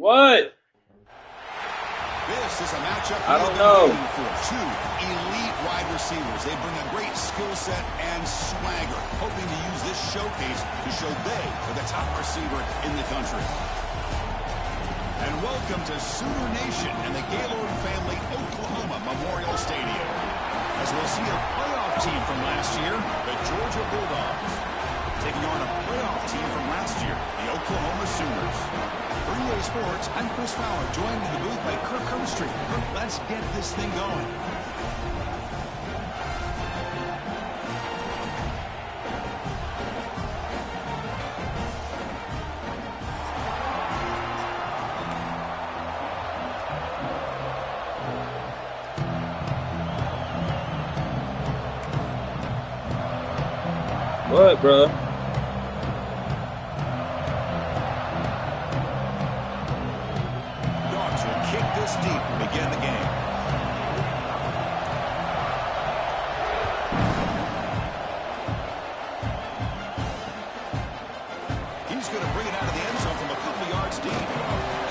What? This is a matchup I don't know. for two elite wide receivers. They bring a great skill set and swagger, hoping to use this showcase to show they are the top receiver in the country. And welcome to Sooner Nation and the Gaylord Family Oklahoma Memorial Stadium. As we'll see a playoff team from last year, the Georgia Bulldogs, taking on a playoff team from last year, the Oklahoma Sooners. For EA Sports, I'm Chris Fowler, joined in the booth by Kirk Herbstreit. Kirk, let's get this thing going. What, bro? Dogs will kick this deep to begin the game. He's going to bring it out of the end zone from a couple yards deep.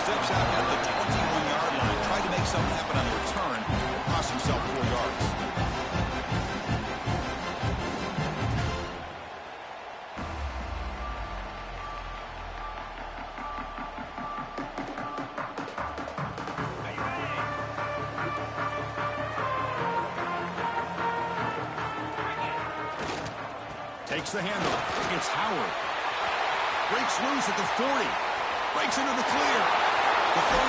Steps out at the 21-yard line. Tried to make something happen on the return. Cost himself 4 yards. Takes the handoff. It's Howard. Breaks loose at the 40. Breaks into the clear. The 30.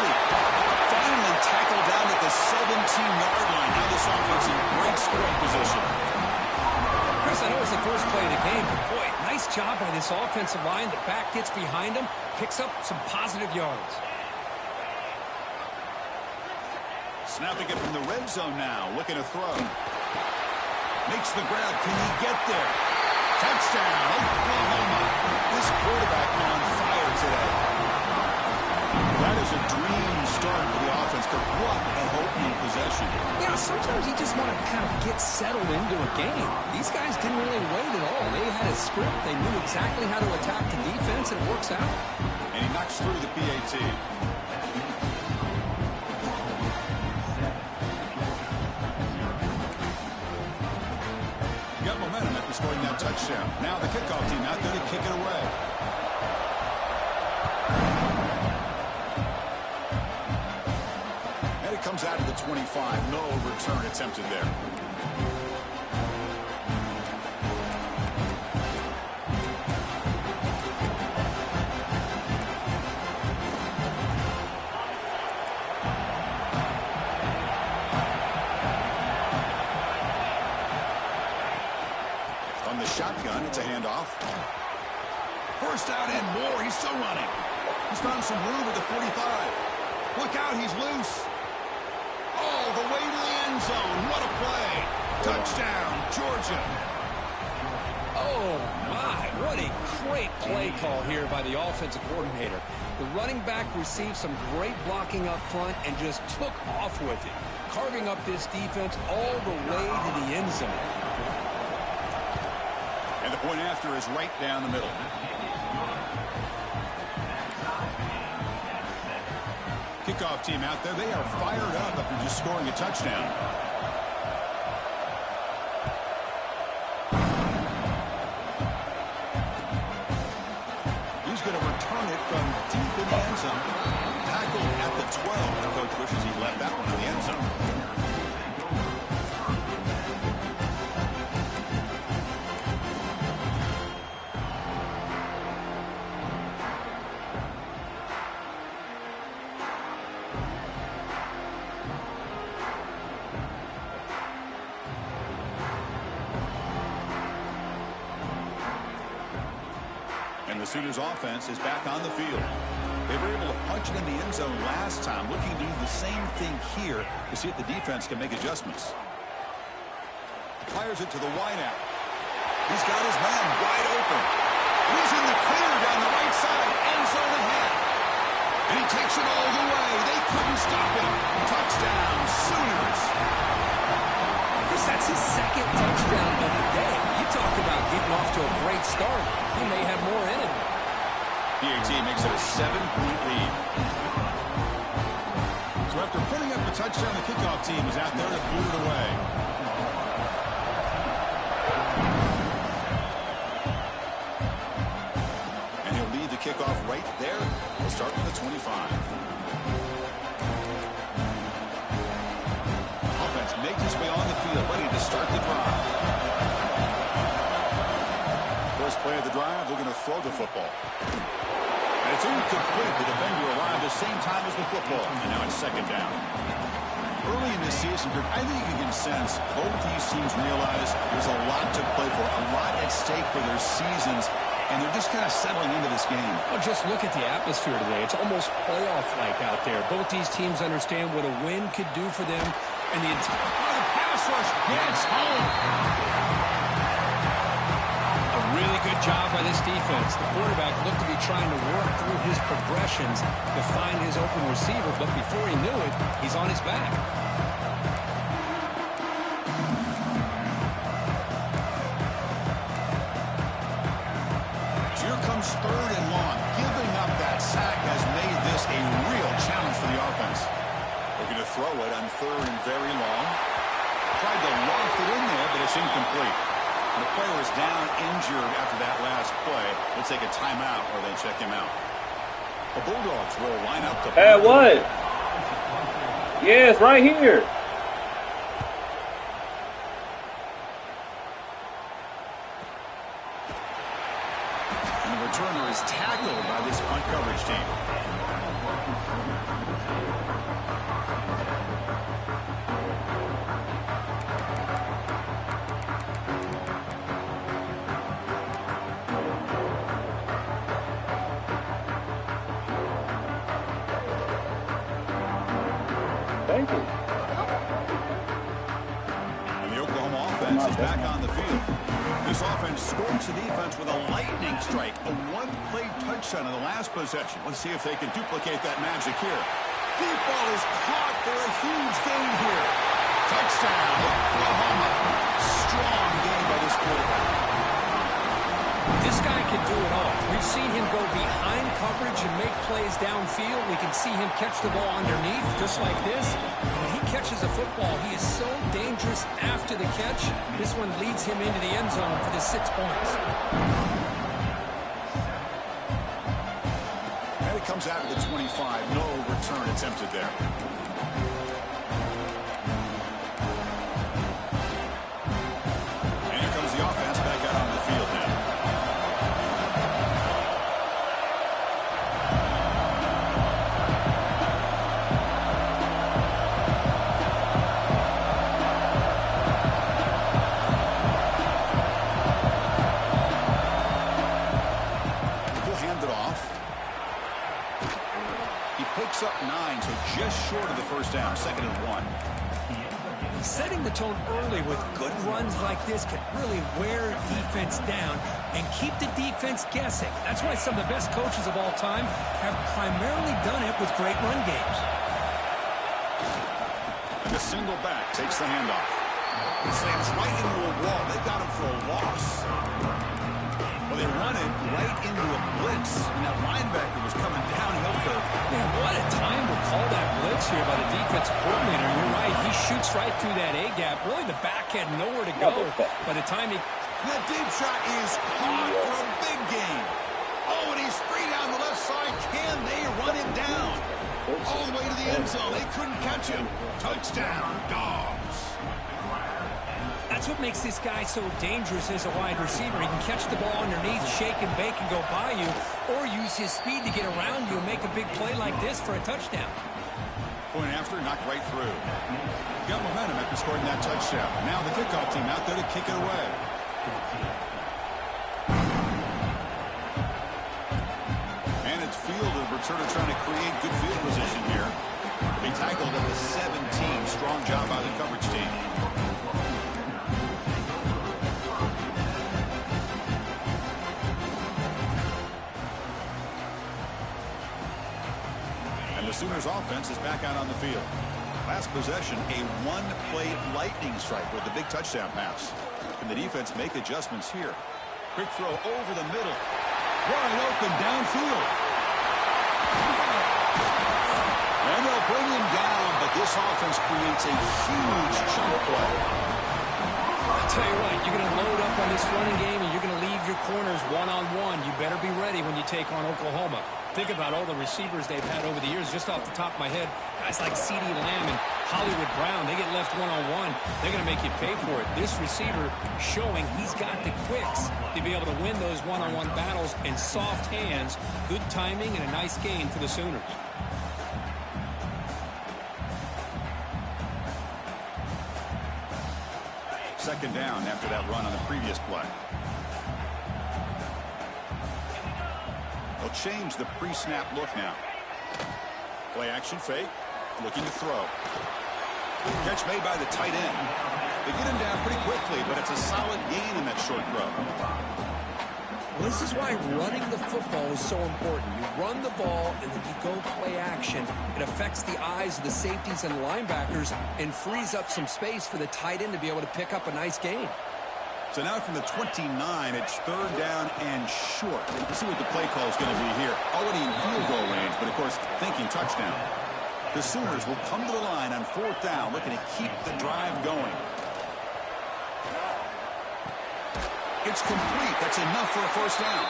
Finally tackled down at the 17-yard line. Now this offense in great scoring position. Chris, I know it's the first play of the game, but boy, nice job by this offensive line. The back gets behind him, picks up some positive yards. Snapping it from the red zone now. Looking to throw. Makes the grab. Can he get there? Touchdown, Oklahoma. This quarterback on fire today. That is a dream start for the offense. But what an opening possession. Yeah, sometimes you just want to kind of get settled into a game. These guys didn't really wait at all. They had a script. They knew exactly how to attack the defense, and it works out. And he knocks through the PAT. Got momentum after scoring that touchdown. Now the kickoff team out there to kick it away. And it comes out to the 25. No return attempted there. From the shotgun, it's a handoff. First out and more. He's still running. He's found some room at the 45. Look out, he's loose. All the way to the end zone. What a play. Touchdown, Georgia. Oh, my. What a great play call here by the offensive coordinator. The running back received some great blocking up front and just took off with it, carving up this defense all the way to the end zone. And the point after is right down the middle. Kickoff team out there. They are fired up after just scoring a touchdown. He's going to return it from deep in the end zone. Tackled at the 12. The coach wishes he left that one in the end zone. And the Sooners offense is back on the field. They were able to punch it in the end zone last time, looking to do the same thing here to see if the defense can make adjustments. Fires it to the wideout. He's got his man wide open. He's in the clear down the right side, end zone ahead. And he takes it all the way. They couldn't stop him. Touchdown, Sooners. Chris, that's his second touchdown of the day. You talk about getting off to a great start. He may have more in it. PAT makes it a 7-point lead. So after putting up a touchdown, the kickoff team is out there to boot it away. And he'll lead the kickoff right there. We'll start with the 25. Offense makes its way on the field, ready to start the drive. First play of the drive, they're going to throw the football. And it's incomplete. The defender arrived at the same time as the football. And now it's second down. Early in this season, I think you can sense both these teams realize there's a lot to play for, a lot at stake for their seasons, and they're just kind of settling into this game. Well, just look at the atmosphere today. It's almost playoff-like out there. Both these teams understand what a win could do for them, and the entire pass rush gets home. A really good job by this defense. The quarterback looked to be trying to work through his progressions to find his open receiver, but before he knew it, he's on his back. Here comes third and long. Giving up that sack has made this a real challenge for the offense. They're going to throw it on third and very long. Tried to loft it in there, but it's incomplete. The player is down injured after that last play. We'll take a timeout or they check him out. The Bulldogs will line up to... Hey, what? Yes, right here. And the returner is tackled by this punt coverage team. Thank you. And the Oklahoma offense is back on the field. This offense scores the defense with a lightning strike. A one-play touchdown in the last possession. Let's see if they can duplicate that magic here. Deep ball is caught for a huge gain here. Touchdown, Oklahoma. Strong game by this quarterback. This guy can do it all. We've seen him go behind coverage and make plays downfield. We can see him catch the ball underneath, just like this. When he catches a football, he is so dangerous after the catch. This one leads him into the end zone for the 6 points. And it comes out of the 25. No return attempted there. And here comes the offense back out on the field now. Up 9, so just short of the first down, 2nd and 1. Setting the tone early with good runs like this can really wear defense down and keep the defense guessing. That's why some of the best coaches of all time have primarily done it with great run games. And the single back takes the handoff. Slams right into a wall. They got him for a loss. Well, they run it right into a blitz, and that linebacker was coming downhill for... Man, what a time to call that blitz here by the defensive coordinator. You're right, he shoots right through that A-gap. Really, the back had nowhere to go by the time he... That deep shot is caught for a big gain. Oh, and he's free down the left side. Can they run him down? All the way to the end zone. They couldn't catch him. Touchdown, Dogs. That's what makes this guy so dangerous as a wide receiver. He can catch the ball underneath, shake and bake and go by you, or use his speed to get around you and make a big play like this for a touchdown. Point after, knocked right through. Got momentum after scoring that touchdown. Now the kickoff team out there to kick it away. And it's fielded. Returner trying to create good field position here. They tackled at the 17. Strong job by the coverage team. The Sooners offense is back out on the field. Last possession, a one-play lightning strike with the big touchdown pass. Can the defense make adjustments here? Quick throw over the middle. Wide open downfield. offense creates a huge chunk play. I'll tell you what, you're going to load up on this running game and you're going to leave your corners one-on-one. You better be ready when you take on Oklahoma. Think about all the receivers they've had over the years. Just off the top of my head, guys like CeeDee Lamb and Hollywood Brown, they get left one-on-one. They're going to make you pay for it. This receiver showing he's got the quicks to be able to win those one-on-one battles in soft hands. Good timing and a nice gain for the Sooners. Second down after that run on the previous play. They'll change the pre-snap look now. Play action fake. Looking to throw. Catch made by the tight end. They get him down pretty quickly, but it's a solid gain in that short throw. Well, this is why running the football is so important. You run the ball, and then you go play action. It affects the eyes of the safeties and linebackers and frees up some space for the tight end to be able to pick up a nice gain. So now from the 29, it's third down and short. Let's see what the play call is going to be here. Already in field goal range, but of course thinking touchdown. The Sooners will come to the line on fourth down, looking to keep the drive going. It's complete. That's enough for a first down.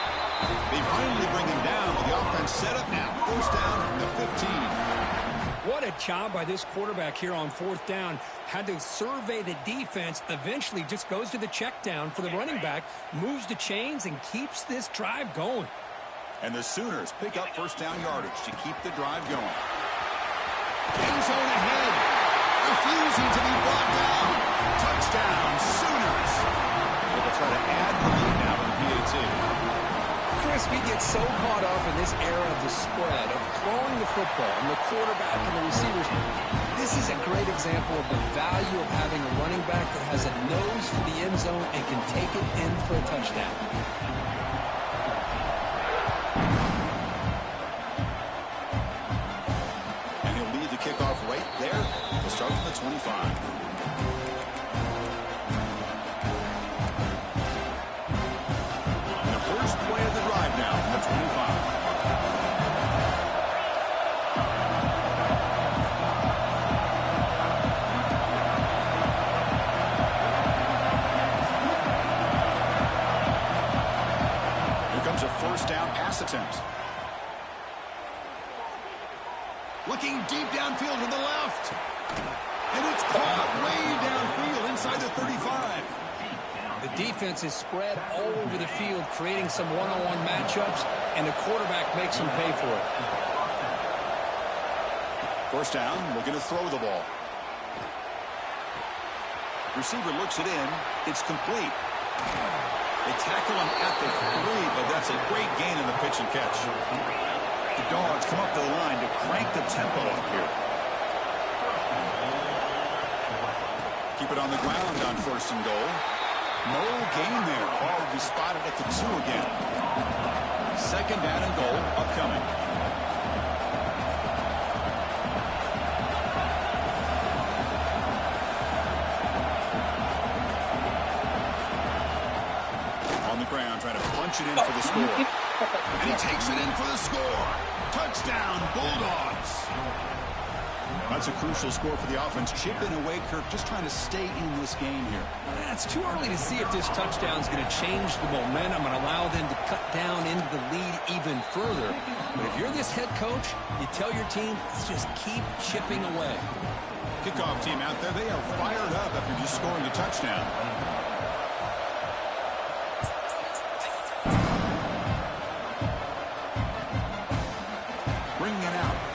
They finally bring him down with the offense set up now. First down from the 15. What a job by this quarterback here on fourth down. Had to survey the defense, eventually just goes to the check down for the running back, moves the chains, and keeps this drive going. And the Sooners pick up first down yardage to keep the drive going. End zone ahead. Refusing to be brought down. Touchdown, Sooners. They'll try to add the lead now in the PAT. Chris, we get so caught up in this era of the spread, of throwing the football, and the quarterback and the receivers. This is a great example of the value of having a running back that has a nose for the end zone and can take it in for a touchdown. And he'll lead the kickoff right there. We'll start from the 25. First down pass attempt. Looking deep downfield to the left. And it's caught way downfield inside the 35. The defense is spread all over the field, creating some one-on-one matchups, and the quarterback makes them pay for it. First down, looking to throw the ball. Receiver looks it in. It's complete. They tackle him at the 3, but that's a great gain in the pitch and catch. The Dogs come up to the line to crank the tempo up here. Keep it on the ground on first and goal. No gain there. Ball will be spotted at the 2 again. Second down and goal upcoming. Trying to punch it in for the score. And he takes it in for the score. Touchdown, Bulldogs. That's a crucial score for the offense. Chipping away, Kirk, just trying to stay in this game here. It's too early to see if this touchdown is going to change the momentum and allow them to cut down into the lead even further. But if you're this head coach, you tell your team, let's just keep chipping away. Kickoff team out there, they are fired up after just scoring a touchdown.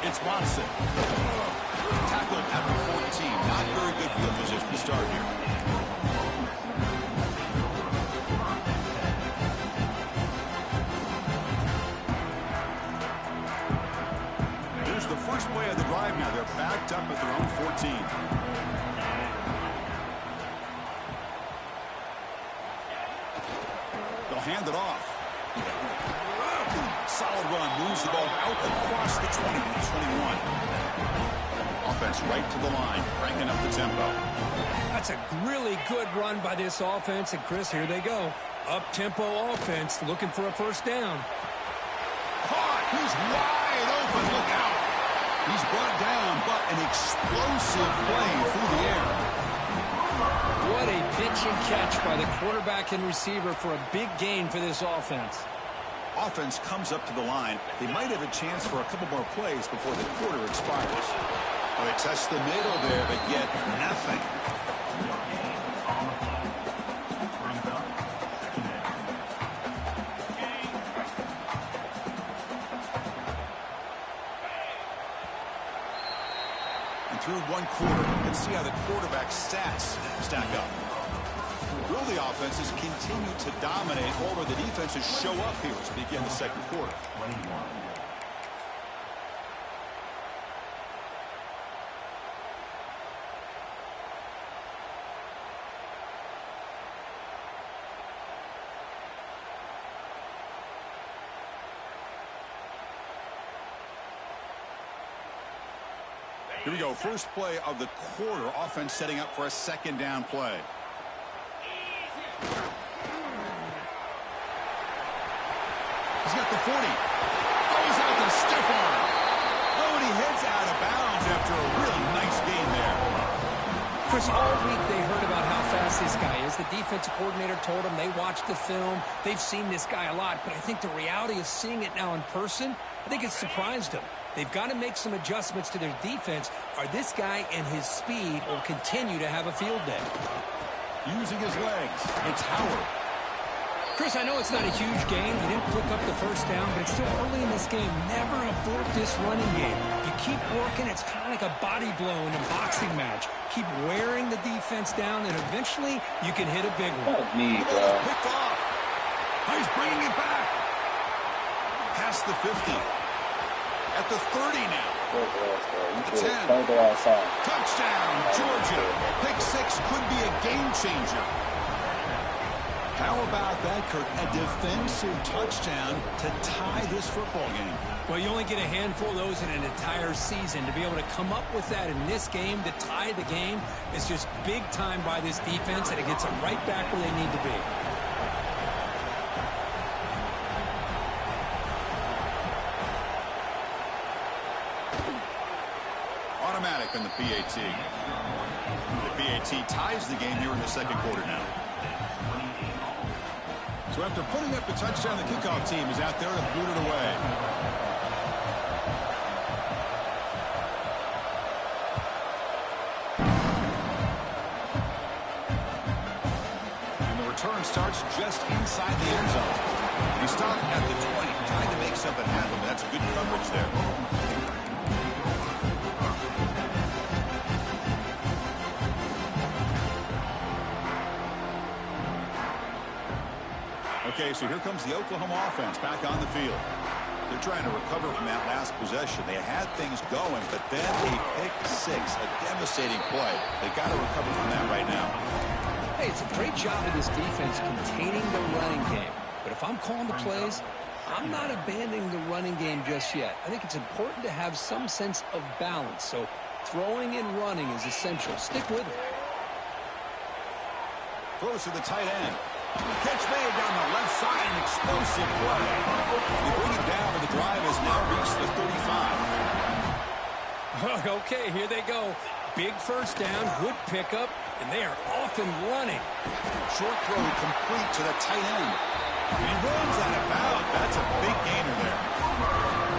It's Watson. Tackled at the 14. Not very good field position to start here. Here's the first play of the drive now. They're backed up at their own 14. They'll hand it off. Solid run, moves the ball out across the 20 to 21. Offense right to the line, cranking up the tempo. That's a really good run by this offense, and Chris, here they go. Up-tempo offense, looking for a first down. Caught, he's wide open, look out. He's brought down, but an explosive play through the air. What a pitch and catch by the quarterback and receiver for a big gain for this offense. Offense comes up to the line. They might have a chance for a couple more plays before the quarter expires. Oh, they test the middle there, but yet nothing. And through one quarter, let's see how the quarterback stats stack up. Will the offenses continue to dominate, or will the defenses show up here as we begin the second quarter? Here we go. First play of the quarter. Offense setting up for a second down play. He's got the 40. Goes out to Stephon. Oh, and he heads out of bounds after a really nice gain there. Chris, all week they heard about how fast this guy is. The defensive coordinator told them they watched the film. They've seen this guy a lot, but I think the reality of seeing it now in person, I think it's surprised them. They've got to make some adjustments to their defense, or this guy and his speed will continue to have a field day. Using his legs, it's Howard. Chris, I know it's not a huge game. You didn't pick up the first down, but it's still early in this game. Never abort this running game. You keep working. It's kind of like a body blow in a boxing match. Keep wearing the defense down, and eventually you can hit a big one. Picked off. He's bringing it back. Past the 50. At the 30 now. The 10. Touchdown, Georgia. Pick six could be a game changer. How about that, Kirk? A defensive touchdown to tie this football game. Well, you only get a handful of those in an entire season. To be able to come up with that in this game, to tie the game, is just big time by this defense, and it gets them right back where they need to be. Automatic on the PAT. The PAT ties the game here in the second quarter now. So after putting up the touchdown, the kickoff team is out there to boot it away. And the return starts just inside the end zone. He stopped at the 20, trying to make something happen. That's good coverage there. Okay, so here comes the Oklahoma offense back on the field. They're trying to recover from that last possession. They had things going, but then a pick six, a devastating play. They got to recover from that right now. Hey, it's a great job of this defense containing the running game. But if I'm calling the plays, I'm not abandoning the running game just yet. I think it's important to have some sense of balance. So throwing and running is essential. Stick with it. Throws to the tight end. Catch made down the left side, an explosive play. They bring it down, but the drive has now reached the 35. Okay, here they go. Big first down, good pickup, and they are off and running. Short throw complete to the tight end. He runs out of bounds. That's a big gainer there.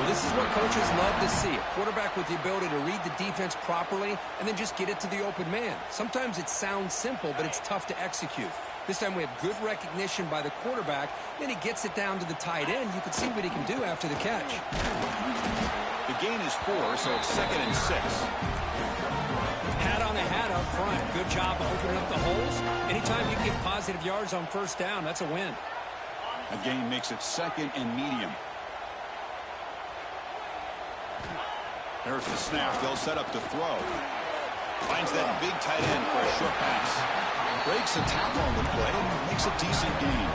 Well, this is what coaches love to see. A quarterback with the ability to read the defense properly and then just get it to the open man. Sometimes it sounds simple, but it's tough to execute. This time we have good recognition by the quarterback. Then he gets it down to the tight end. You can see what he can do after the catch. The gain is 4, so it's 2nd and 6. Hat on a hat up front. Good job of opening up the holes. Anytime you get positive yards on first down, that's a win. A gain makes it 2nd and medium. There's the snap. They'll set up to throw. Finds that big tight end for a short pass. Breaks a tackle on the play and makes a decent gain.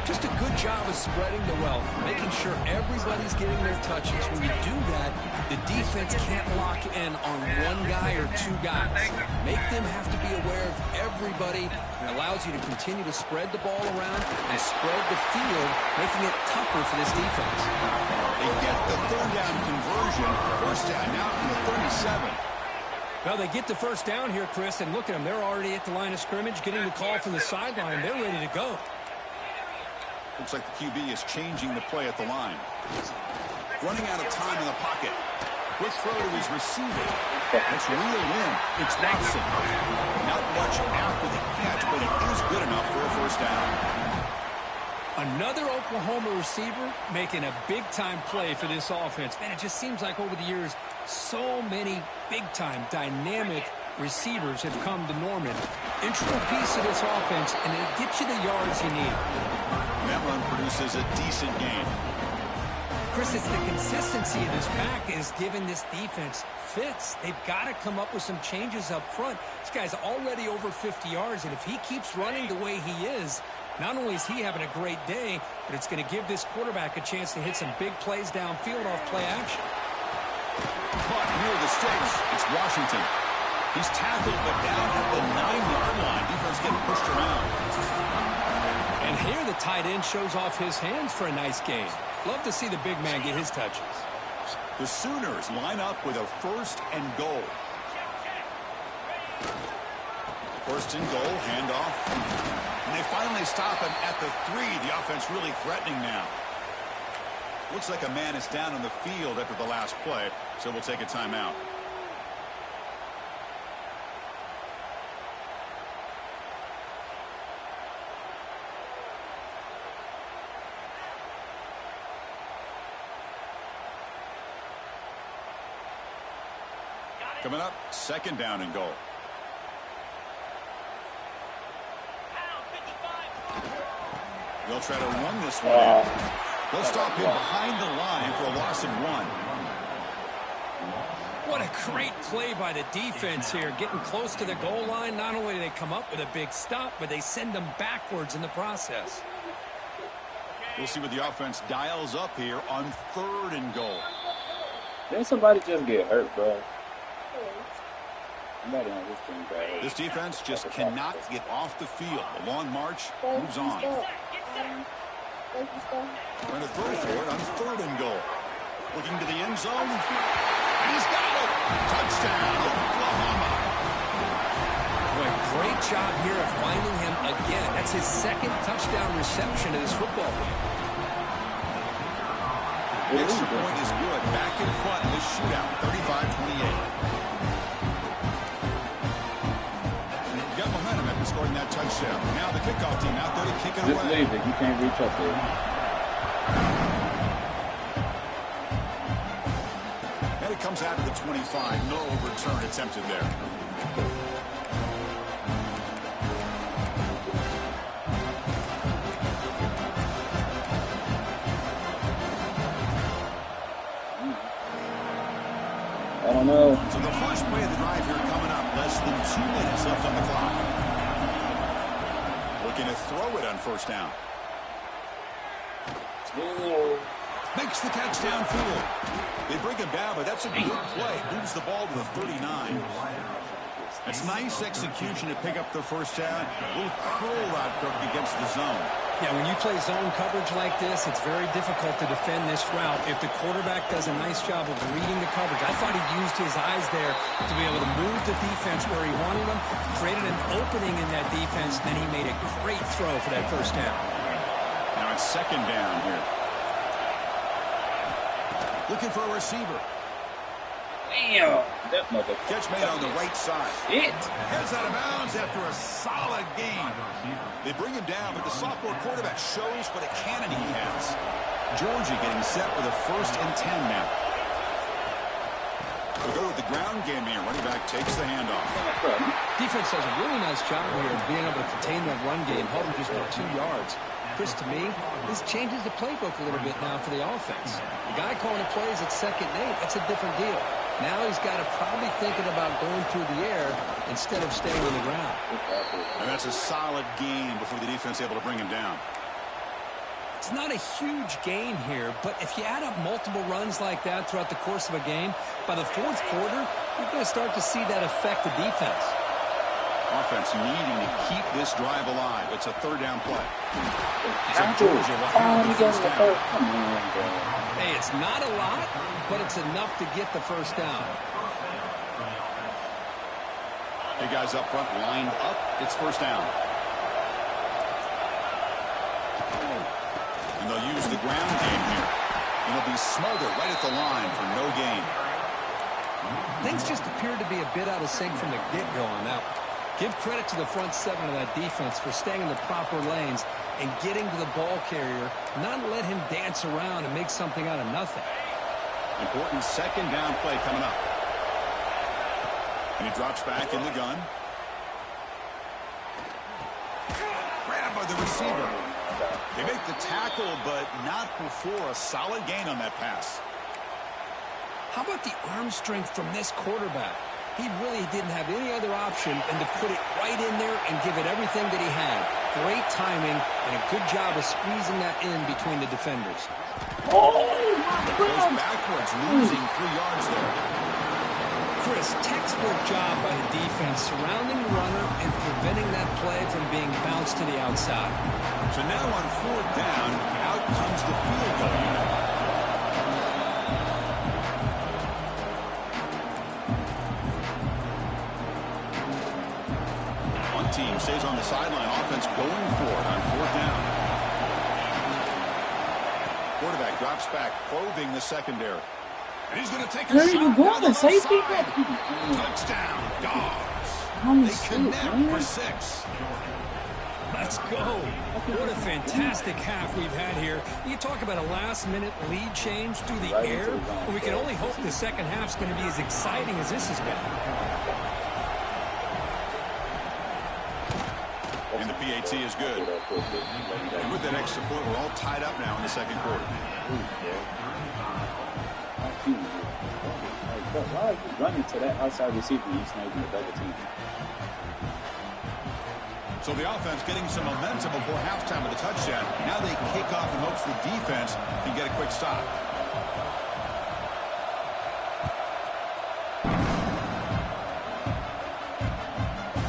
Just a good job of spreading the wealth, making sure everybody's getting their touches. When you do that, the defense can't lock in on one guy or two guys. Make them have to be aware of everybody, and allows you to continue to spread the ball around and spread the field, making it tougher for this defense. They get the 30. third down conversion. First down now from the 37. Well, they get the first down here, Chris, and look at them. They're already at the line of scrimmage, getting the call from the sideline. They're ready to go. Looks like the QB is changing the play at the line. Running out of time in the pocket. Quick throw to his receiver. That's reeled in. It's Watson. Not much after the catch, but it is good enough for a first down. Another Oklahoma receiver making a big-time play for this offense. Man, it just seems like over the years, so many big-time, dynamic receivers have come to Norman. Integral piece of this offense, and it gets you the yards you need. That run produces a decent gain. Chris, it's the consistency of this back is giving this defense fits. They've got to come up with some changes up front. This guy's already over 50 yards, and if he keeps running the way he is, not only is he having a great day, but it's going to give this quarterback a chance to hit some big plays downfield off play action. Caught near the sticks. It's Washington. He's tackled, but down at the 9-yard line. Defense getting pushed around. And here the tight end shows off his hands for a nice gain. Love to see the big man get his touches. The Sooners line up with a first and goal. First and goal, handoff. And they finally stop him at the 3. The offense really threatening now. Looks like a man is down on the field after the last play, so we'll take a timeout. Coming up, second down and goal. They'll try to run this one in. They'll stop him behind the line for a loss of 1. What a great play by the defense here. Getting close to the goal line, not only do they come up with a big stop, but they send them backwards in the process. We'll see what the offense dials up here on third and goal. Didn't somebody just get hurt, bro? This defense just cannot get off the field. The long march moves on. Trying to throw for it on third and goal. Looking to the end zone. And he's got it. Touchdown, Oklahoma. Boy, great job here of finding him again. That's his second touchdown reception of this football game. Extra point is good. Back in front in this shootout, 35-28. Got momentum after scoring that touchdown. Now the kickoff team out there to kick it away. Just leave it. You can't reach up there. And it comes out of the 25. No return attempted there. I don't know. So the first play of the drive here coming up. Less than 2 minutes left on the clock. Looking to throw it on first down. Makes the catch downfield. They bring him down, but that's a good play. Moves the ball to the 39. That's nice execution to pick up the first down. A little curl route cook against the zone. Yeah, when you play zone coverage like this, it's very difficult to defend this route if the quarterback does a nice job of reading the coverage. I thought he used his eyes there to be able to move the defense where he wanted them, created an opening in that defense, then he made a great throw for that first down. Now it's second down here. Looking for a receiver. Damn. That mother. Catch made on the right side. It. Heads out of bounds after a solid gain. They bring him down, but the sophomore quarterback shows what a cannon he has. Georgia getting set with a 1st and 10 now. We'll go with the ground game here. Running back takes the handoff. Defense does a really nice job here of being able to contain that run game, held him just about 2 yards. Chris, to me, this changes the playbook a little bit now for the offense. The guy calling the plays at 2nd and 8, that's a different deal. Now he's got to probably thinking about going through the air instead of staying on the ground. And that's a solid gain before the defense able to bring him down. It's not a huge gain here, but if you add up multiple runs like that throughout the course of a game, by the 4th quarter, you're going to start to see that affect the defense. Offense needing to keep this drive alive. It's a third down play. So Georgia will have the first down. Come on, bro. Hey, it's not a lot, but it's enough to get the first down. Hey, guys up front lined up. It's first down. And they'll use the ground game here. And it'll be smothered right at the line for no gain. Things just appeared to be a bit out of sync from the get-go on that one. Give credit to the front seven of that defense for staying in the proper lanes and getting to the ball carrier, not let him dance around and make something out of nothing. Important second down play coming up. And he drops back in the gun. Grabbed by the receiver. They make the tackle, but not before a solid gain on that pass. How about the arm strength from this quarterback? He really didn't have any other option than to put it right in there and give it everything that he had. Great timing and a good job of squeezing that in between the defenders. Oh, Goes backwards, losing 3 yards there. Chris, textbook job by the defense surrounding the runner and preventing that play from being bounced to the outside. So now on fourth down, out comes the field goal unit. One team stays on the sideline. Offense going for it on fourth down. Quarterback drops back, probing the secondary. And he's going to take a where are shot you down going? the The safety? left side. Touchdown, Dogs. Holy They shit, connect man. for 6. Let's go. What a fantastic half we've had here. You talk about a last-minute lead change through the air. We can only hope the second half's going to be as exciting as this has been. And the PAT is good. And with that extra point, we're all tied up now in the second quarter. Why are you running to that outside receiver? He's not even a double team. So the offense getting some momentum before halftime with a touchdown. Now they kick off in hopes the defense can get a quick stop.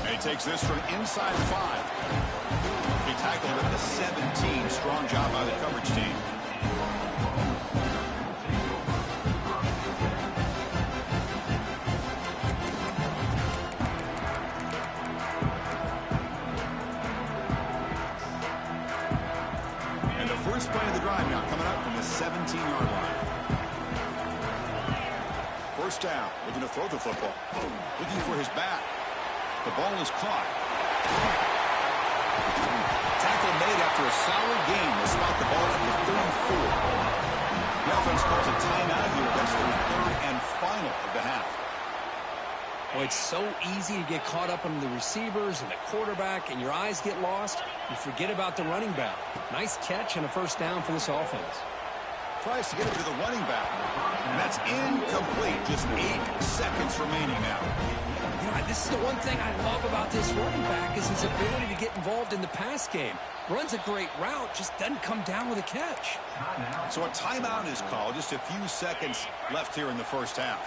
And he takes this from inside 5. He tackled at the 17. Strong job by the coverage team. First play of the drive now coming up from the 17-yard line. First down, looking to throw the football. Looking for his back. The ball is caught. Tackle made after a solid gain. They spot the ball at the 34. The offense calls a timeout here. That's their third and final of the half. Well, it's so easy to get caught up in the receivers and the quarterback, and your eyes get lost. You forget about the running back. Nice catch and a first down for this offense. Tries to get it to the running back. And that's incomplete. Just 8 seconds remaining now. You know, this is the one thing I love about this running back is his ability to get involved in the pass game. Runs a great route, just doesn't come down with a catch. So a timeout is called. Just a few seconds left here in the first half.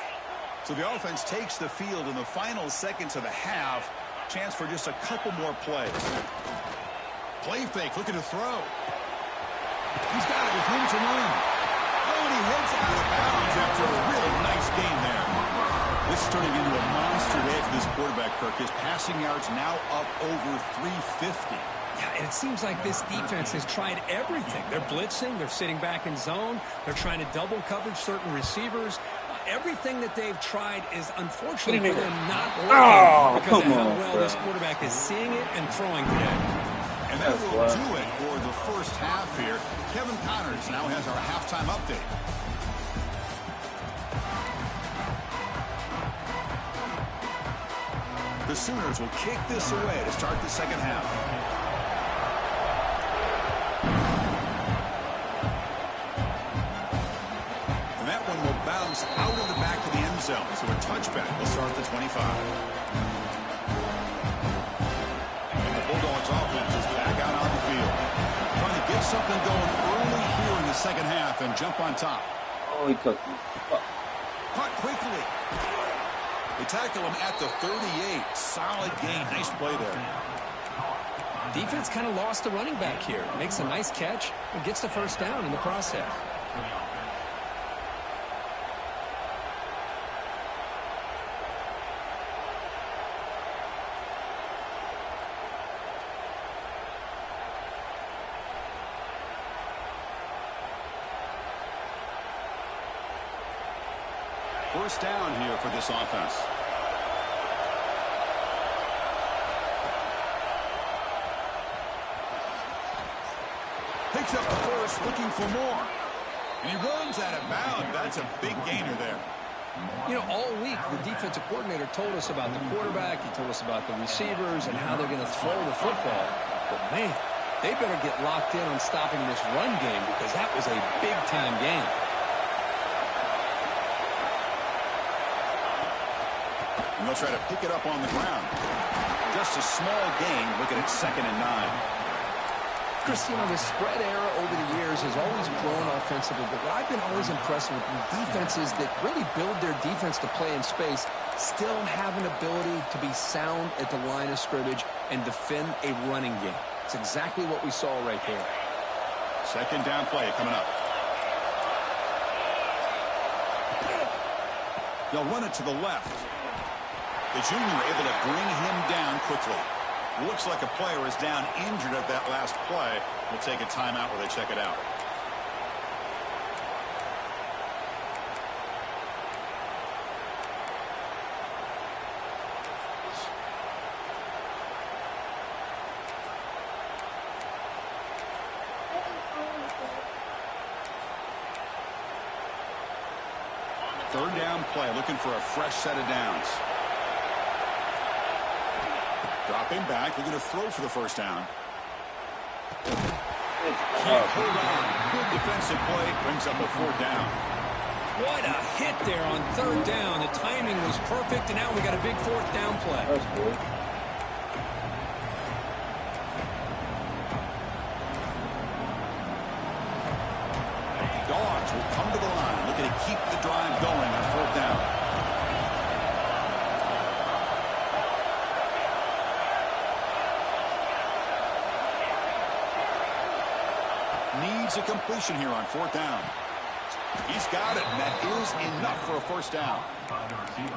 So the offense takes the field in the final seconds of the half. Chance for just a couple more plays. Play fake, looking to throw. He's got it with room to run. Oh, and he heads out of bounds after a really nice gain there. This is turning into a monster day for this quarterback, Kirk. His passing yards now up over 350. Yeah, and it seems like this defense has tried everything. They're blitzing, they're sitting back in zone, they're trying to double coverage certain receivers. Everything that they've tried is, unfortunately, for them not working because of how well this quarterback is seeing it and throwing today. And that will do it for the first half here. Kevin Connors now has our halftime update. The Sooners will kick this away to start the second half. Bounce out of the back of the end zone. So a touchback will start the 25. And the Bulldogs offense is back out on the field. Trying to get something going early here in the second half and jump on top. Oh, he cooked me. Caught quickly. They tackle him at the 38. Solid gain. Nice play there. Defense kind of lost the running back here. Makes a nice catch and gets the first down in the process. First down here for this offense. Picks up the first, looking for more. And he runs out of bounds. That's a big gainer there. You know, all week, the defensive coordinator told us about the quarterback. He told us about the receivers and how they're going to throw the football. But, man, they better get locked in on stopping this run game because that was a big-time game. And they'll try to pick it up on the ground. Just a small gain, looking at 2nd and 9. Chris, you know, the spread era over the years has always grown offensively, but what I've been always impressed with defenses that really build their defense to play in space still have an ability to be sound at the line of scrimmage and defend a running game. It's exactly what we saw right there. 2nd down play coming up. They'll run it to the left. The junior able to bring him down quickly. Looks like a player is down injured at that last play. We'll take a timeout where they check it out. Third down play, looking for a fresh set of downs. Dropping back, looking to throw for the first down. Hold on. Good defensive play. Brings up a 4th down. What a hit there on 3rd down. The timing was perfect, and now we got a big 4th down play. That's good. Dogs will come to the line, looking to keep the drive going on 4th down. Needs a completion here on 4th down. He's got it, and that is enough for a first down.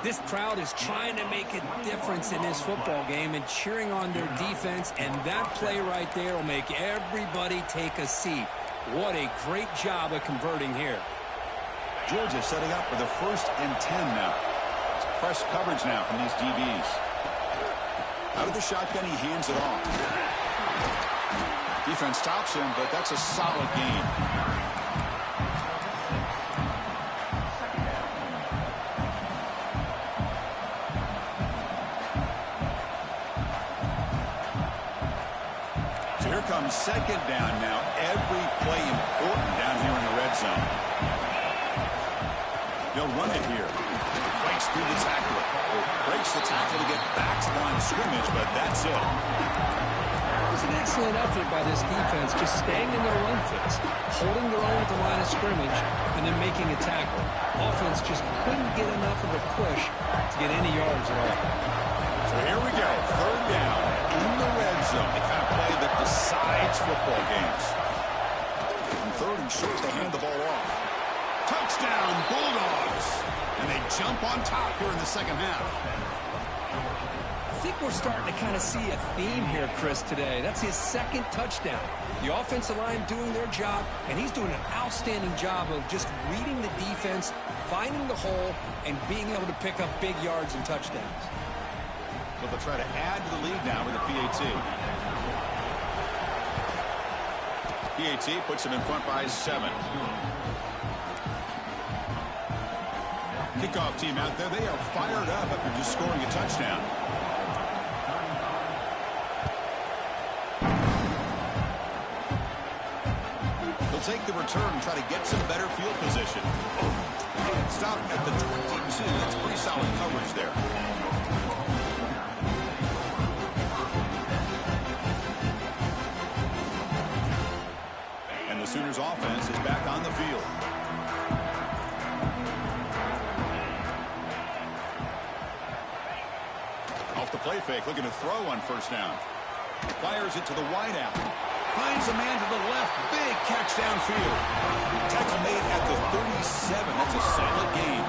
This crowd is trying to make a difference in this football game and cheering on their defense, and that play right there will make everybody take a seat. What a great job of converting here. Georgia setting up for the 1st and 10 now. It's press coverage now from these DBs. Out of the shotgun, he hands it off. Defense stops him, but that's a solid gain. So here comes 2nd down now. Every play important down here in the red zone. They'll run it here. Breaks through the tackle. Breaks the tackle to get back to the line of scrimmage, but that's it. It was an excellent effort by this defense, just staying in their run fits, holding their own at the line of scrimmage, and then making a tackle. Offense just couldn't get enough of a push to get any yards at all. So here we go, 3rd down in the red zone. The kind of play that decides football games. And 3rd and short, they hand the ball off. Touchdown, Bulldogs! And they jump on top here in the 2nd half. I think we're starting to kind of see a theme here, Chris, today. That's his 2nd touchdown. The offensive line doing their job, and he's doing an outstanding job of just reading the defense, finding the hole, and being able to pick up big yards and touchdowns. So they'll try to add to the lead now with a PAT. PAT puts them in front by 7. Kickoff team out there, they are fired up after just scoring a touchdown. Take the return and try to get some better field position. Stop at the 22. That's pretty solid coverage there. And the Sooners offense is back on the field. play fake, looking to throw on first down. Fires it to the wide out. Finds a man to the left. Big catch downfield. Tackle made at the 37. That's a solid gain.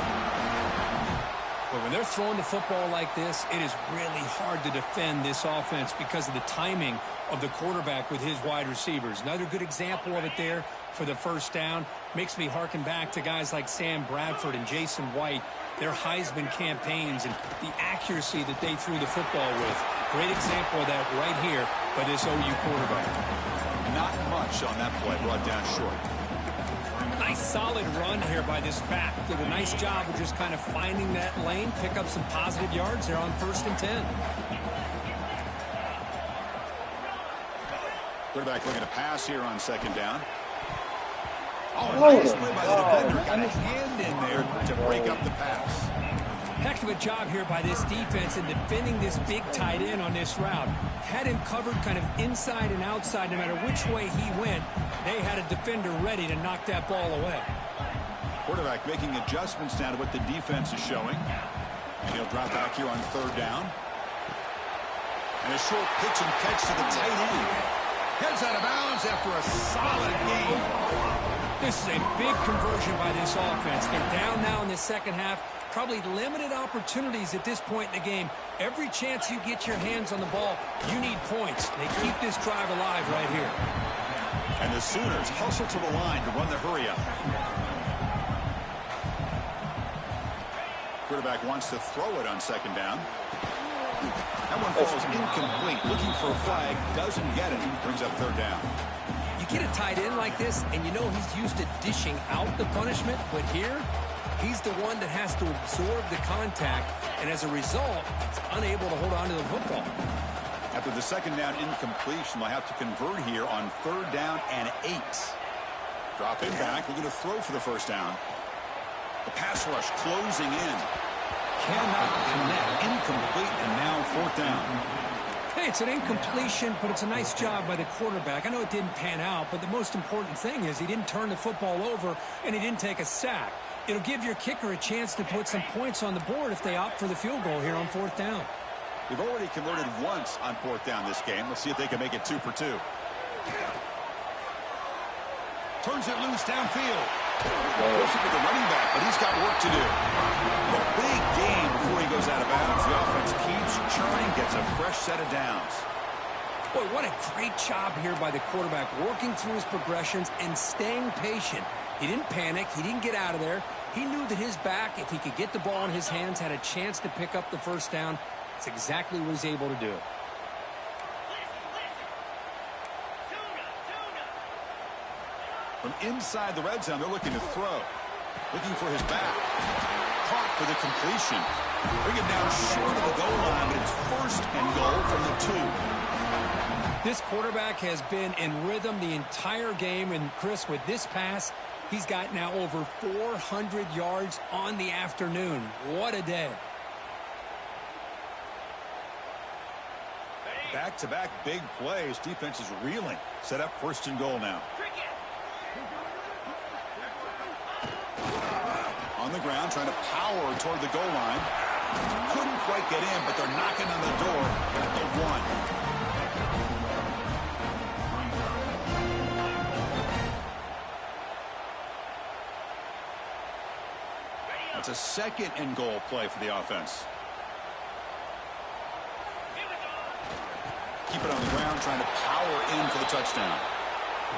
But when they're throwing the football like this, it is really hard to defend this offense because of the timing of the quarterback with his wide receivers. Another good example of it there for the first down. Makes me harken back to guys like Sam Bradford and Jason White, their Heisman campaigns and the accuracy that they threw the football with. Great example of that right here by this OU quarterback. Not much on that play, brought down short. Nice solid run here by this back. Did a nice job of just kind of finding that lane, pick up some positive yards there on 1st and 10. Quarterback looking to pass here on 2nd down. Oh, nice play by the defender. Got a hand in there to break up the pass. Heck of a job here by this defense in defending this big tight end on this route. Had him covered kind of inside and outside. No matter which way he went, they had a defender ready to knock that ball away. Quarterback making adjustments now to what the defense is showing. And he'll drop back here on 3rd down. And a short pitch and catch to the tight end. Heads out of bounds after a solid gain. This is a big conversion by this offense. They're down now in the second half. Probably limited opportunities at this point in the game. Every chance you get your hands on the ball, you need points. They keep this drive alive right here. And the Sooners hustle to the line to run the hurry up. Quarterback wants to throw it on 2nd down. That one falls incomplete. Looking for a flag. Doesn't get it. Brings up 3rd down. You get a tight end like this, and you know he's used to dishing out the punishment. But here, he's the one that has to absorb the contact. And as a result, he's unable to hold on to the football. After the 2nd down incompletion, they'll have to convert here on 3rd down and 8. Drop him back. We're going to throw for the 1st down. The pass rush closing in. Cannot connect. Incomplete, and now 4th down. Hey, it's an incompletion, but it's a nice job by the quarterback. I know it didn't pan out, but the most important thing is he didn't turn the football over and he didn't take a sack. It'll give your kicker a chance to put some points on the board if they opt for the field goal here on 4th down. They've already converted once on 4th down this game. Let's see if they can make it 2 for 2. Turns it loose downfield. Goes it with the running back, but he's got work to do. A big gain before he goes out of bounds. The offense keeps churning, gets a fresh set of downs. Boy, what a great job here by the quarterback, working through his progressions and staying patient. He didn't panic. He didn't get out of there. He knew that his back, if he could get the ball in his hands, had a chance to pick up the 1st down. That's exactly what he's able to do. From inside the red zone, they're looking to throw. Looking for his back. Caught for the completion. Bring it down short of the goal line, but it's 1st and goal from the 2. This quarterback has been in rhythm the entire game, and Chris, with this pass, he's got now over 400 yards on the afternoon. What a day. Back-to-back big plays. Defense is reeling. Set up 1st and goal now. On the ground, trying to power toward the goal line. Couldn't quite get in, but they're knocking on the door at the 1. It's a 2nd and goal play for the offense. Keep it on the ground, trying to power in for the touchdown.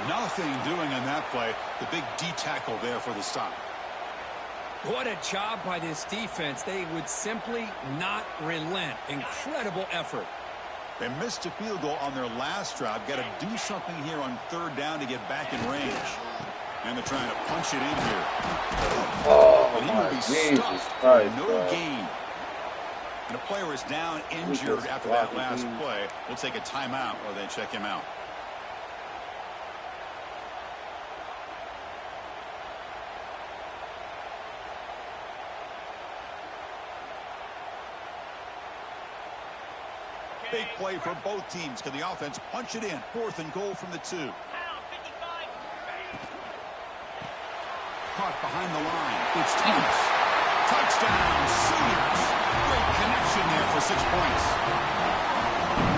Nothing doing on that play. The big D tackle there for the stop. What a job by this defense. They would simply not relent. Incredible effort. They missed a field goal on their last drive. Got to do something here on 3rd down to get back in range. And they're trying to punch it in here. Oh, and he my will be Jesus stuffed Christ, no bro. gain. And the player is down injured after that last play. We'll take a timeout while they check him out. Big play for both teams. Can the offense punch it in? 4th and goal from the 2. Caught behind the line. It's Thomas. Touchdown, Sooners. Great connection there for 6 points.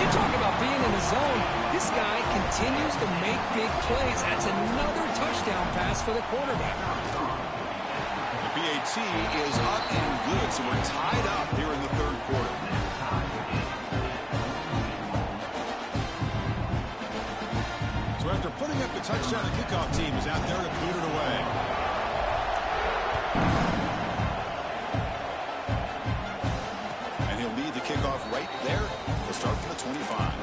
You talk about being in the zone. This guy continues to make big plays. That's another touchdown pass for the quarterback. The PAT is up and good, so we're tied up here in the third quarter. So after putting up the touchdown, the kickoff team is out there to boot it away. And he'll lead the kickoff right there. We'll start from the 25.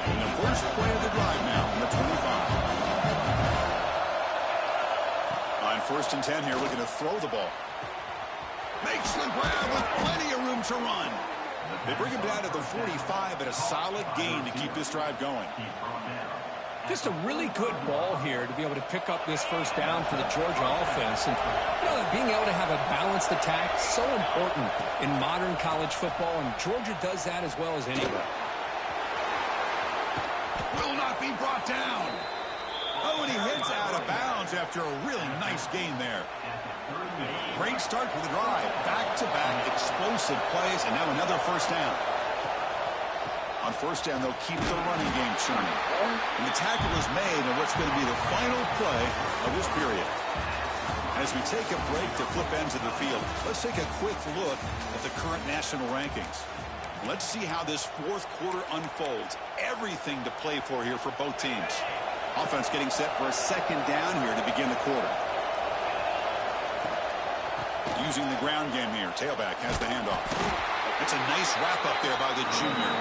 And the first play of the drive now from the 25. On 1st and 10 here, looking to throw the ball. Makes the grab with plenty of room to run. They bring him down to the 45, but a solid gain to keep this drive going. Just a really good ball here to be able to pick up this first down for the Georgia offense. And you know, being able to have a balanced attack, so important in modern college football, and Georgia does that as well as anyone. Will not be brought down. Oh, and he hits out of bounds after a really nice gain there. Great start for the drive. Back-to-back explosive plays, and now another first down. On 1st down, they'll keep the running game churning. And the tackle is made on what's going to be the final play of this period. As we take a break to flip ends of the field, let's take a quick look at the current national rankings. Let's see how this fourth quarter unfolds. Everything to play for here for both teams. Offense getting set for a second down here to begin the quarter. Using the ground game here. Tailback has the handoff. That's a nice wrap-up there by the junior.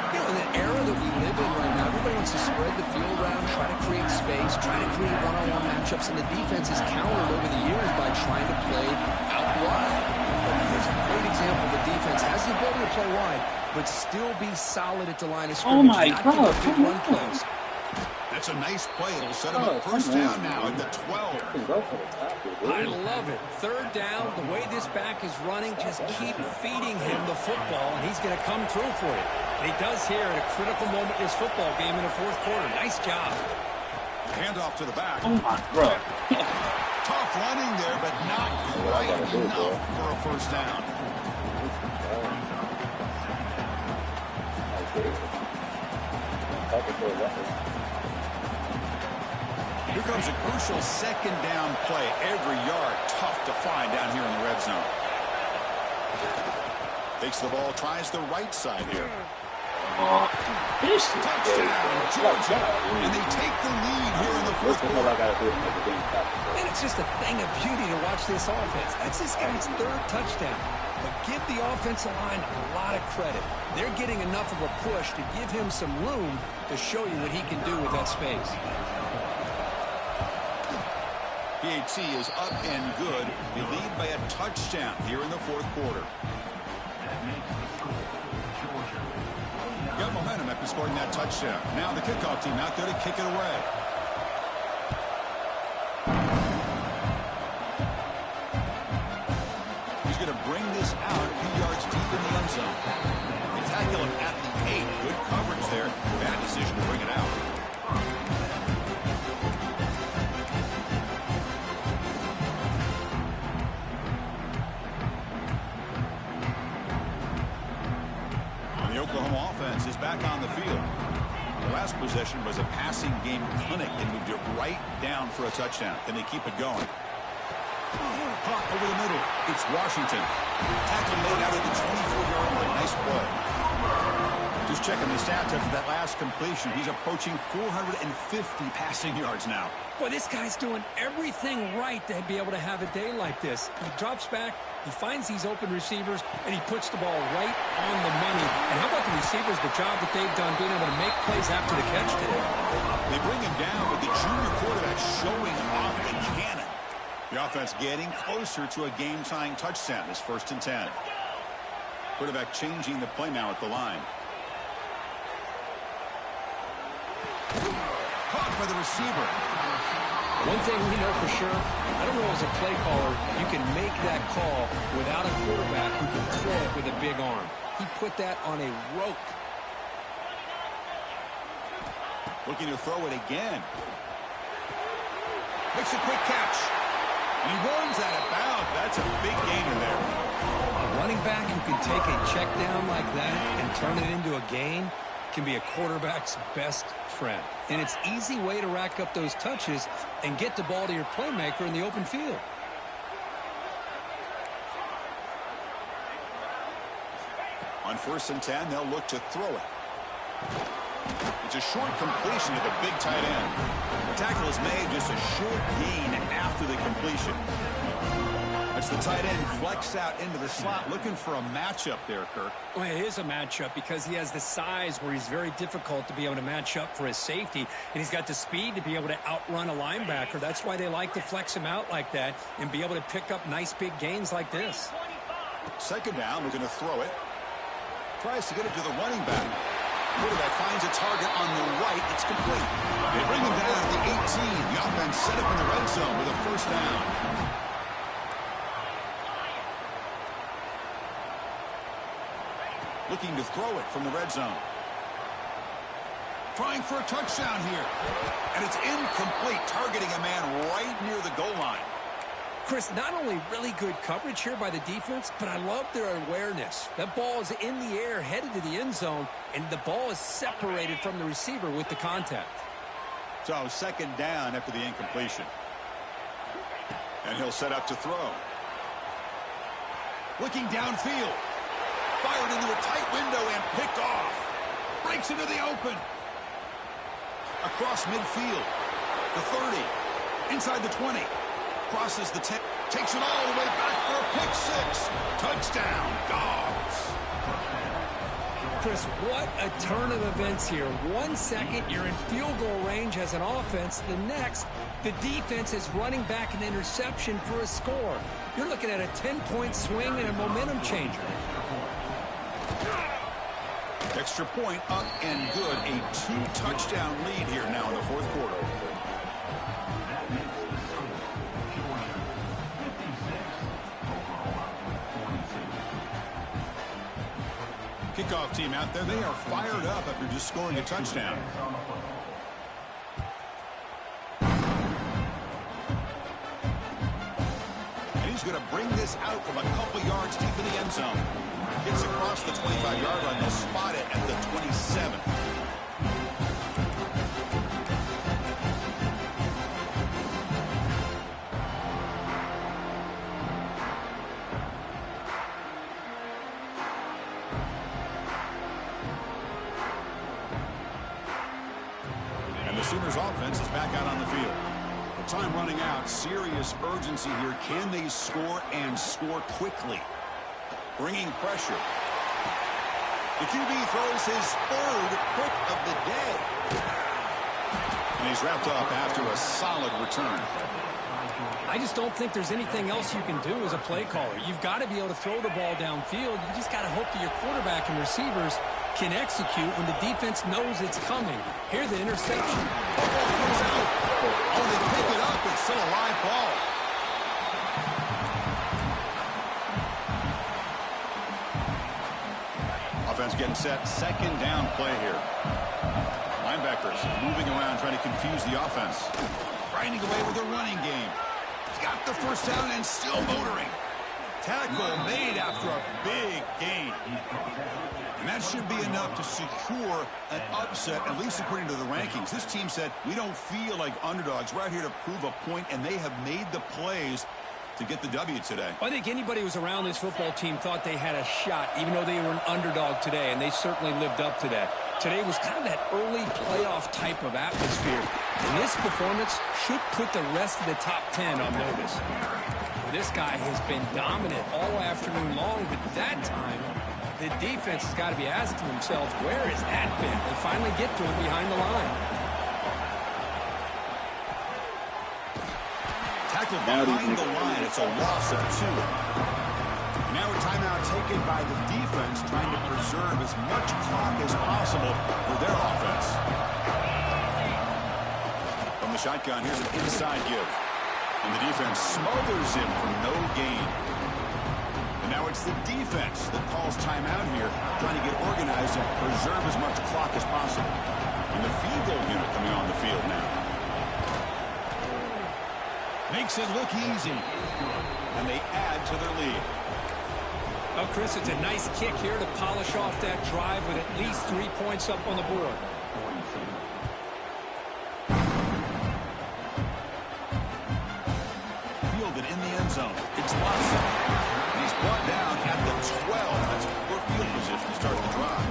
You know, in the era that we live in right now, everybody wants to spread the field around, try to create space, try to create one-on-one matchups, and the defense is countered over the years by trying to play out wide. But here's a great example. The defense has the ability to play wide, but still be solid at the line of scrimmage. Oh my God, come run plays. That's a nice play. It'll set him up first down now at the 12. I love it. 3rd down, the way this back is running, just keep feeding him the football, and he's going to come through for you. And he does here at a critical moment in this football game in the 4th quarter. Nice job. Handoff to the back. Oh my God. Tough running there, but not quite enough for a first down. Here comes a crucial second down play. Every yard tough to find down here in the red zone. Takes the ball, tries the right side here. Touchdown, Georgia. And they take the lead here in the 4th quarter. And it's just a thing of beauty to watch this offense. That's this guy's 3rd touchdown. But give the offensive line a lot of credit. They're getting enough of a push to give him some room to show you what he can do with that space. PAT is up and good. They lead by a touchdown here in the 4th quarter. Got momentum after scoring that touchdown. Now the kickoff team out there to kick it away. He's going to bring this out a few yards deep in the end zone. They tackle him at the 8. Good coverage there. Bad decision to bring it out. Oklahoma offense is back on the field. The last possession was a passing game clinic. They moved it right down for a touchdown. Can they keep it going? Caught over the middle. It's Washington. Tackle made out of the 24-yard line. Nice play. Just checking the stats after that last completion. He's approaching 450 passing yards now. Boy, this guy's doing everything right to be able to have a day like this. He drops back, he finds these open receivers, and he puts the ball right on the money. And how about the receivers, the job that they've done being able to make plays after the catch today? They bring him down with the junior quarterback showing off the cannon. The offense getting closer to a game-tying touchdown. This 1st and 10. Quarterback changing the play now at the line. Caught by the receiver. One thing we know for sure, I don't know as a play caller, you can make that call without a quarterback who can throw it with a big arm. He put that on a rope. Looking to throw it again. Makes a quick catch. And he runs out of bounds. That's a big gainer there. A running back who can take a check down like that and turn it into a gain can be a quarterback's best friend. And it's an easy way to rack up those touches and get the ball to your playmaker in the open field. On 1st and 10, they'll look to throw it. It's a short completion to the big tight end. The tackle is made, just a short gain after the completion. That's the tight end flex out into the slot, looking for a matchup there, Kirk. Well, it is a matchup because he has the size where he's very difficult to be able to match up for his safety, and he's got the speed to be able to outrun a linebacker. That's why they like to flex him out like that and be able to pick up nice big gains like this. 2nd down, we're going to throw it. Tries to get it to the running back. Quarterback finds a target on the right. It's complete. They bring him down at the 18. The offense set up in the red zone with a 1st down. Looking to throw it from the red zone. Trying for a touchdown here. And it's incomplete, targeting a man right near the goal line. Chris, not only really good coverage here by the defense, but I love their awareness. That ball is in the air, headed to the end zone, and the ball is separated from the receiver with the contact. So 2nd down after the incompletion. And he'll set up to throw. Looking downfield. Fired into a tight window and picked off. Breaks into the open. Across midfield. The 30. Inside the 20. Crosses the 10, takes it all the way back for a pick 6. Touchdown, Dogs. Chris, what a turn of events here. 1 second, you're in field goal range as an offense. The next, the defense is running back an interception for a score. You're looking at a 10-point swing and a momentum changer. Extra point up and good. A 2-touchdown lead here now in the 4th quarter. Kickoff team out there, they are fired up after just scoring a touchdown. And he's going to bring this out from a couple yards deep in the end zone. Gets across the 25-yard line. They'll spot it at the 27. Sooners offense is back out on the field. The time running out. Serious urgency here. Can they score and score quickly? Bringing pressure. The QB throws his 3rd pick of the day. And he's wrapped up after a solid return. I just don't think there's anything else you can do as a play caller. You've got to be able to throw the ball downfield. You just got to hope that your quarterback and receivers can execute when the defense knows it's coming. Here, the interception. Oh, they pick it up. It's still a live ball. Offense getting set. 2nd down play here. Linebackers moving around, trying to confuse the offense. Grinding away with a running game. He's got the 1st down and still motoring. Tackle made after a big gain. And that should be enough to secure an upset, at least according to the rankings. This team said, we don't feel like underdogs. We're out here to prove a point, and they have made the plays to get the W today. I think anybody who was around this football team thought they had a shot, even though they were an underdog today, and they certainly lived up to that. Today was kind of that early playoff type of atmosphere, and this performance should put the rest of the top 10 on notice. This guy has been dominant all afternoon long, but that time, the defense has got to be asking themselves, where has that been? They finally get to him behind the line. Tackled behind the line. It's a loss of 2. Now a timeout taken by the defense, trying to preserve as much clock as possible for their offense. From the shotgun, here's an inside give. And the defense smothers him for no gain. And now it's the defense that calls timeout here, trying to get organized and preserve as much clock as possible. And the field goal unit coming on the field now. Makes it look easy. And they add to their lead. Well, Chris, it's a nice kick here to polish off that drive with at least 3 points up on the board. Fielded in the end zone. It's Watson. He's brought down at the 12. That's poor field position to start the drive.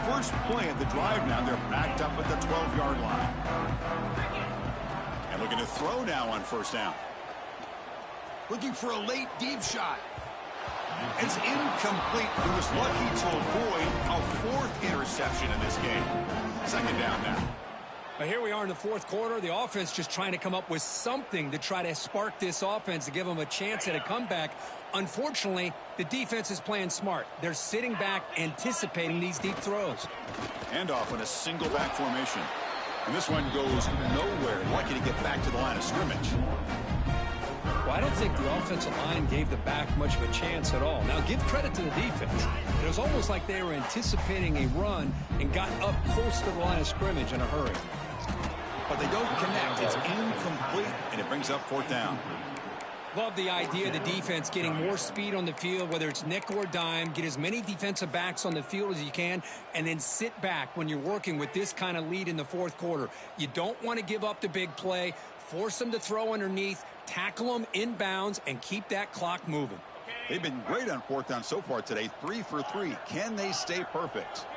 First play of the drive now, they're backed up at the 12-yard line. And looking to throw now on first down. Looking for a late deep shot. It's incomplete. He was lucky to avoid a fourth interception in this game. Second down now. Well, here we are in the fourth quarter. The offense just trying to come up with something to try to spark this offense to give them a chance at a comeback. Unfortunately, the defense is playing smart. They're sitting back, anticipating these deep throws. Handoff in a single back formation. And this one goes nowhere. Lucky to get back to the line of scrimmage. Well, I don't think the offensive line gave the back much of a chance at all. Now, give credit to the defense. It was almost like they were anticipating a run and got up close to the line of scrimmage in a hurry. But they don't connect. It's incomplete, and it brings up fourth down. Love the idea of the defense getting more speed on the field, whether it's nickel or dime, get as many defensive backs on the field as you can, and then sit back when you're working with this kind of lead in the fourth quarter. You don't want to give up the big play, force them to throw underneath, tackle them inbounds, and keep that clock moving. They've been great on fourth down so far today, 3 for 3. Can they stay perfect?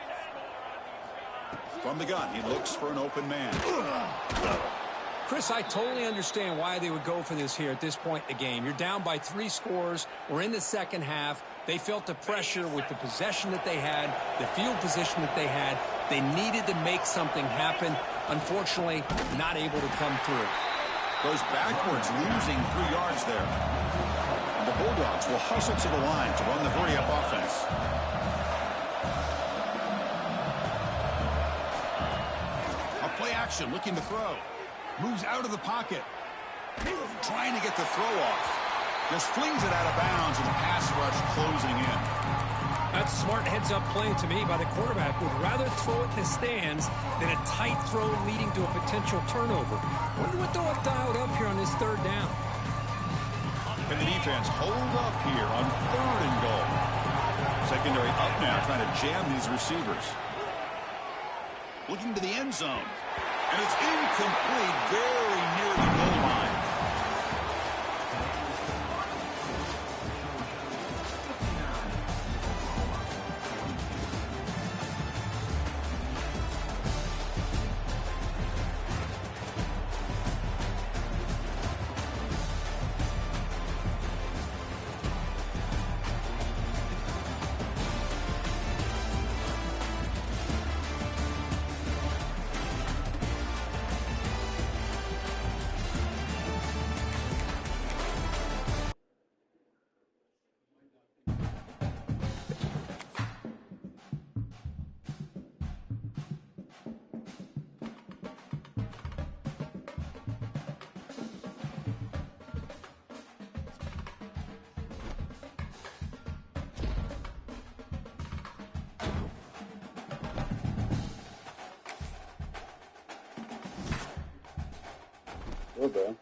From the gun, he looks for an open man. Chris, I totally understand why they would go for this here at this point in the game. You're down by 3 scores. We're in the second half. They felt the pressure with the possession that they had, the field position that they had. They needed to make something happen. Unfortunately, not able to come through. Goes backwards, losing 3 yards there. And the Bulldogs will hustle to the line to run the hurry-up offense. A play action, looking to throw. Moves out of the pocket. Trying to get the throw off. Just flings it out of bounds, and the pass rush closing in. That's a smart heads-up play to me by the quarterback. Would rather throw it in the stands than a tight throw leading to a potential turnover. Wonder what they'll have dialed up here on this third down. And the defense hold up here on 3rd and goal. Secondary up now, trying to jam these receivers. Looking to the end zone. And it's incomplete, very near the goal line. Well done.